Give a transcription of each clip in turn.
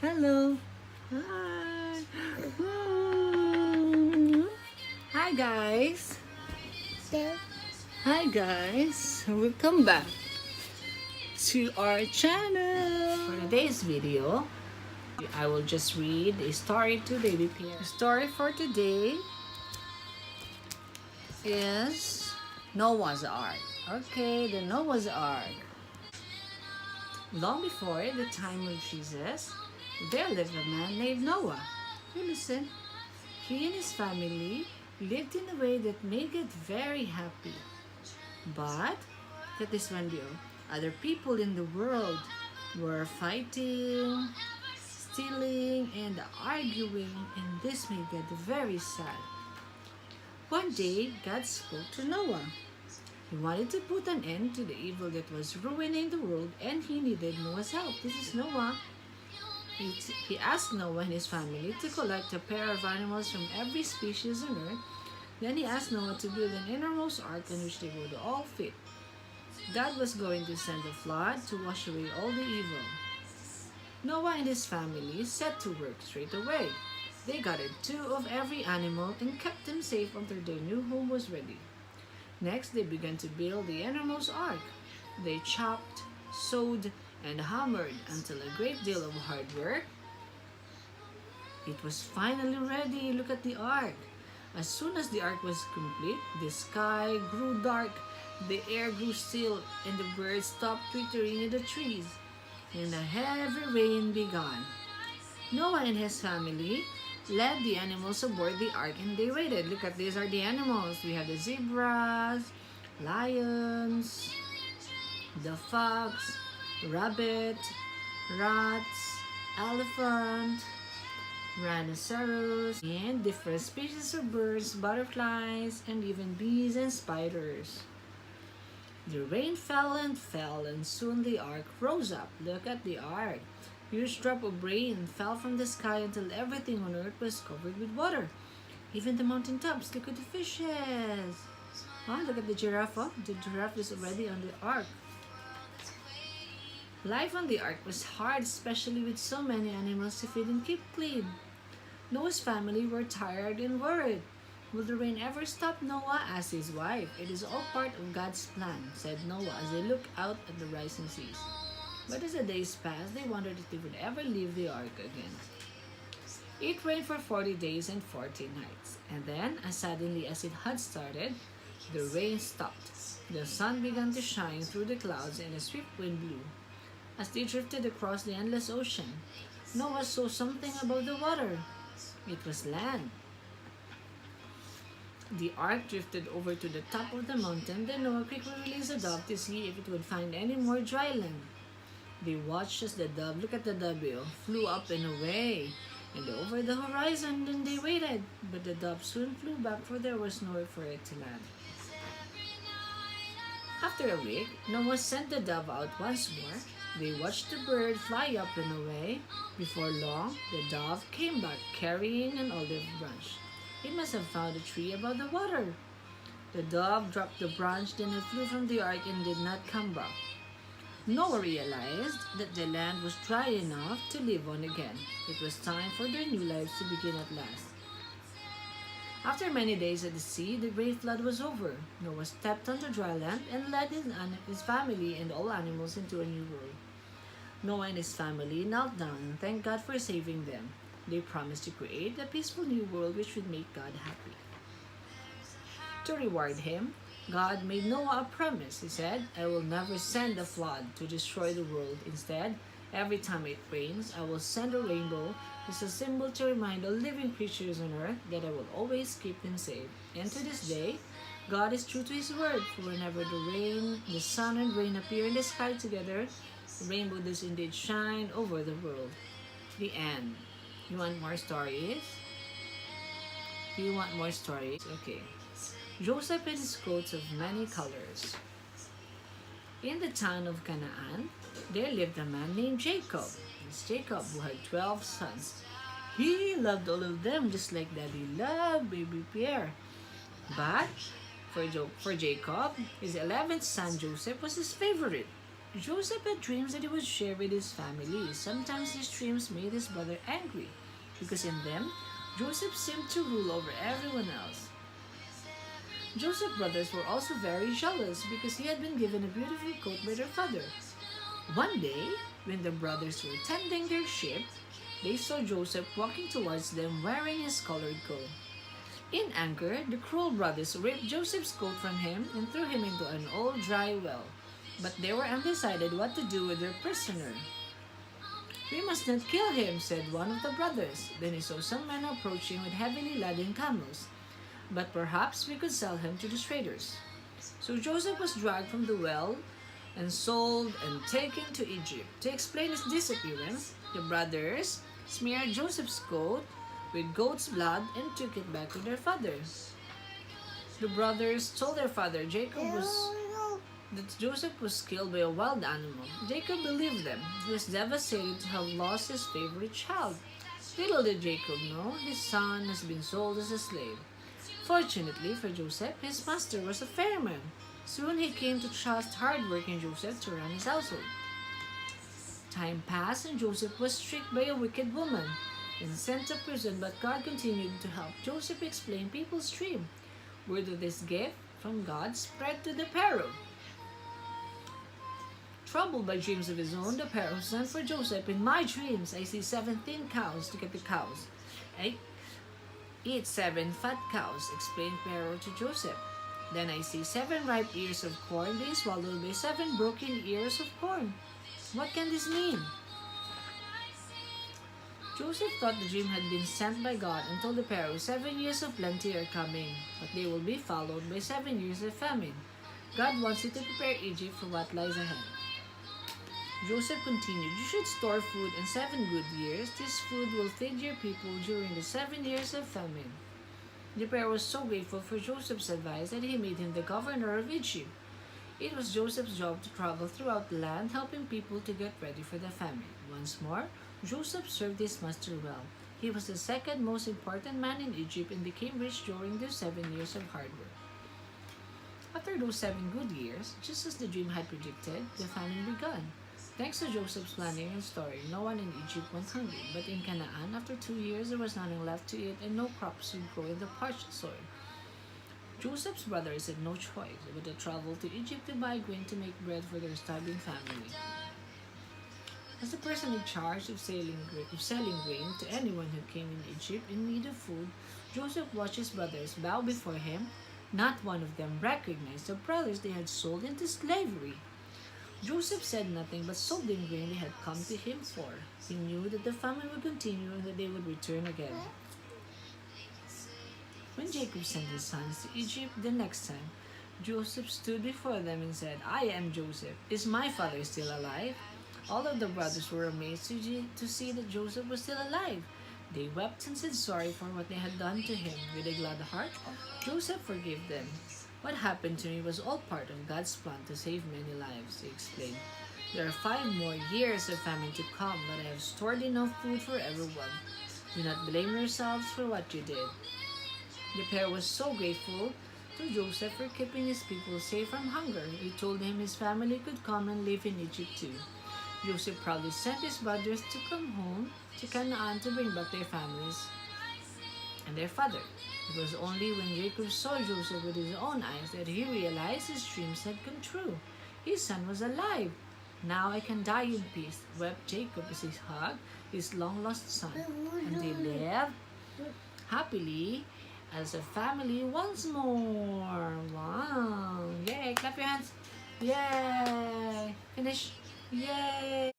Hello. Hi. Mm. Hi guys. Hi guys. Welcome back to our channel. For today's video, I will just read a story to Baby Pierre. The story for today is Noah's Ark. Okay, the Noah's Ark. Long before the time of Jesus, there lived a man named Noah. You listen. He and his family lived in a way that made God very happy. But, get this one deal, other people in the world were fighting, stealing, and arguing, and this made God very sad. One day, God spoke to Noah. He wanted to put an end to the evil that was ruining the world, and he needed Noah's help. This is Noah. He asked Noah and his family to collect a pair of animals from every species on earth. Then he asked Noah to build an innermost ark in which they would all fit. God was going to send a flood to wash away all the evil. Noah and his family set to work straight away. They gathered 2 of every animal and kept them safe until their new home was ready. Next, they began to build the innermost ark. They chopped, sewed, and hammered until a great deal of hard work. It was finally ready. Look at the ark. As soon as the ark was complete, the sky grew dark, the air grew still, and the birds stopped twittering in the trees, and a heavy rain began. Noah and his family led the animals aboard the ark and they waited. Look at these are the animals. We have the zebras, lions, the fox, rabbit, rats, elephant, rhinoceros, and different species of birds, butterflies, and even bees and spiders. The rain fell and fell, and soon the ark rose up. Look at the ark. Huge drop of rain fell from the sky until everything on earth was covered with water. Even the mountain tops. Look at the fishes. Oh, look at the giraffe. Oh, the giraffe is already on the ark. Life on the ark was hard, especially with so many animals to feed and keep clean. Noah's family were tired and worried. Will the rain ever stop, Noah? Asked his wife. It is all part of God's plan, said Noah as they looked out at the rising seas. But as the days passed, they wondered if they would ever leave the ark again. It rained for 40 days and 40 nights, and then, as suddenly as it had started, the rain stopped. The sun began to shine through the clouds and a swift wind blew. As they drifted across the endless ocean, Noah saw something above the water. It was land. The ark drifted over to the top of the mountain, then Noah quickly released a dove to see if it would find any more dry land. They watched as the dove, look at the dove, flew up and away, and over the horizon, then they waited. But the dove soon flew back, for there was nowhere for it to land. After a week, Noah sent the dove out once more. They watched the bird fly up and away. Before long, the dove came back carrying an olive branch. It must have found a tree above the water. The dove dropped the branch, then it flew from the ark and did not come back. Noah realized that the land was dry enough to live on again. It was time for their new lives to begin at last. After many days at the sea, the great flood was over. Noah stepped on the dry land and led his family and all animals into a new world. Noah and his family knelt down and thanked God for saving them. They promised to create a peaceful new world which would make God happy. To reward him, God made Noah a promise. He said, I will never send a flood to destroy the world. Instead, every time it rains, I will send a rainbow as a symbol to remind all living creatures on earth that I will always keep them safe. And to this day, God is true to his word, for whenever the sun and rain appear in the sky together, the rainbow does indeed shine over the world. The end. You want more stories? Do you want more stories? Okay. Joseph and his coats of many colors. In the town of Canaan, there lived a man named Jacob. It's Jacob who had 12 sons. He loved all of them just like Daddy loved Baby Pierre. But for Jacob, his 11th son Joseph was his favorite. Joseph had dreams that he would share with his family. Sometimes these dreams made his brother angry because in them, Joseph seemed to rule over everyone else. Joseph's brothers were also very jealous because he had been given a beautiful coat by their father. One day, when the brothers were tending their sheep, they saw Joseph walking towards them wearing his colored coat. In anger, the cruel brothers ripped Joseph's coat from him and threw him into an old dry well. But they were undecided what to do with their prisoner. "We must not kill him," said one of the brothers. Then he saw some men approaching with heavily laden camels. "But perhaps we could sell him to the traders." So Joseph was dragged from the well and sold and taken to Egypt. To explain his disappearance, the brothers smeared Joseph's coat with goat's blood and took it back to their father. The brothers told their father that Joseph was killed by a wild animal. Jacob believed them. He was devastated to have lost his favorite child. Little did Jacob know his son has been sold as a slave. Fortunately for Joseph, his master was a fair man. Soon he came to trust hard-working Joseph to run his household. Time passed and Joseph was tricked by a wicked woman and sent to prison, but God continued to help Joseph explain people's dream. Word of this gift from God spread to the Pharaoh. Troubled by dreams of his own, the Pharaoh sent for Joseph. "In my dreams, I see 17 cows." Look at the cows. "I eat 7 fat cows," explained Pharaoh to Joseph. "Then I see 7 ripe ears of corn being swallowed by 7 broken ears of corn. What can this mean?" Joseph thought the dream had been sent by God and told the Pharaoh, 7 years of plenty are coming, but they will be followed by 7 years of famine. God wants you to prepare Egypt for what lies ahead. Joseph continued, "You should store food in 7 good years. This food will feed your people during the 7 years of famine." The Pharaoh was so grateful for Joseph's advice that he made him the governor of Egypt. It was Joseph's job to travel throughout the land, helping people to get ready for the famine. Once more, Joseph served his master well. He was the second most important man in Egypt and became rich during those 7 years of hard work. After those 7 good years, just as the dream had predicted, the famine began. Thanks to Joseph's planning and story, no one in Egypt went hungry. But in Canaan, after 2 years, there was nothing left to eat and no crops would grow in the parched soil. Joseph's brothers had no choice but to travel to Egypt to buy grain to make bread for their starving family. As the person in charge of selling grain to anyone who came in Egypt in need of food, Joseph watched his brothers bow before him. Not one of them recognized the brothers they had sold into slavery. Joseph said nothing but sold them grain they had come to him for. He knew that the famine would continue and that they would return again. When Jacob sent his sons to Egypt the next time, Joseph stood before them and said, "I am Joseph. Is my father still alive?" All of the brothers were amazed to see that Joseph was still alive. They wept and said sorry for what they had done to him. With a glad heart, Joseph forgave them. "What happened to me was all part of God's plan to save many lives," he explained. "There are 5 more years of famine to come, but I have stored enough food for everyone. Do not blame yourselves for what you did." The pair was so grateful to Joseph for keeping his people safe from hunger. He told him his family could come and live in Egypt too. Joseph proudly sent his brothers to come home to Canaan to bring back their families and their father. It was only when Jacob saw Joseph with his own eyes that he realized his dreams had come true. His son was alive. "Now I can die in peace," wept Jacob as he hugged his long-lost son. And they lived happily as a family once more. Wow! Yay! Clap your hands. Yay! Finish. Yay!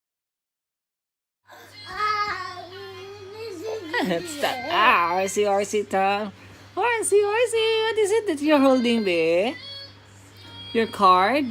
That's that. RC, Tom. RC, what is it that you're holding there? Your card?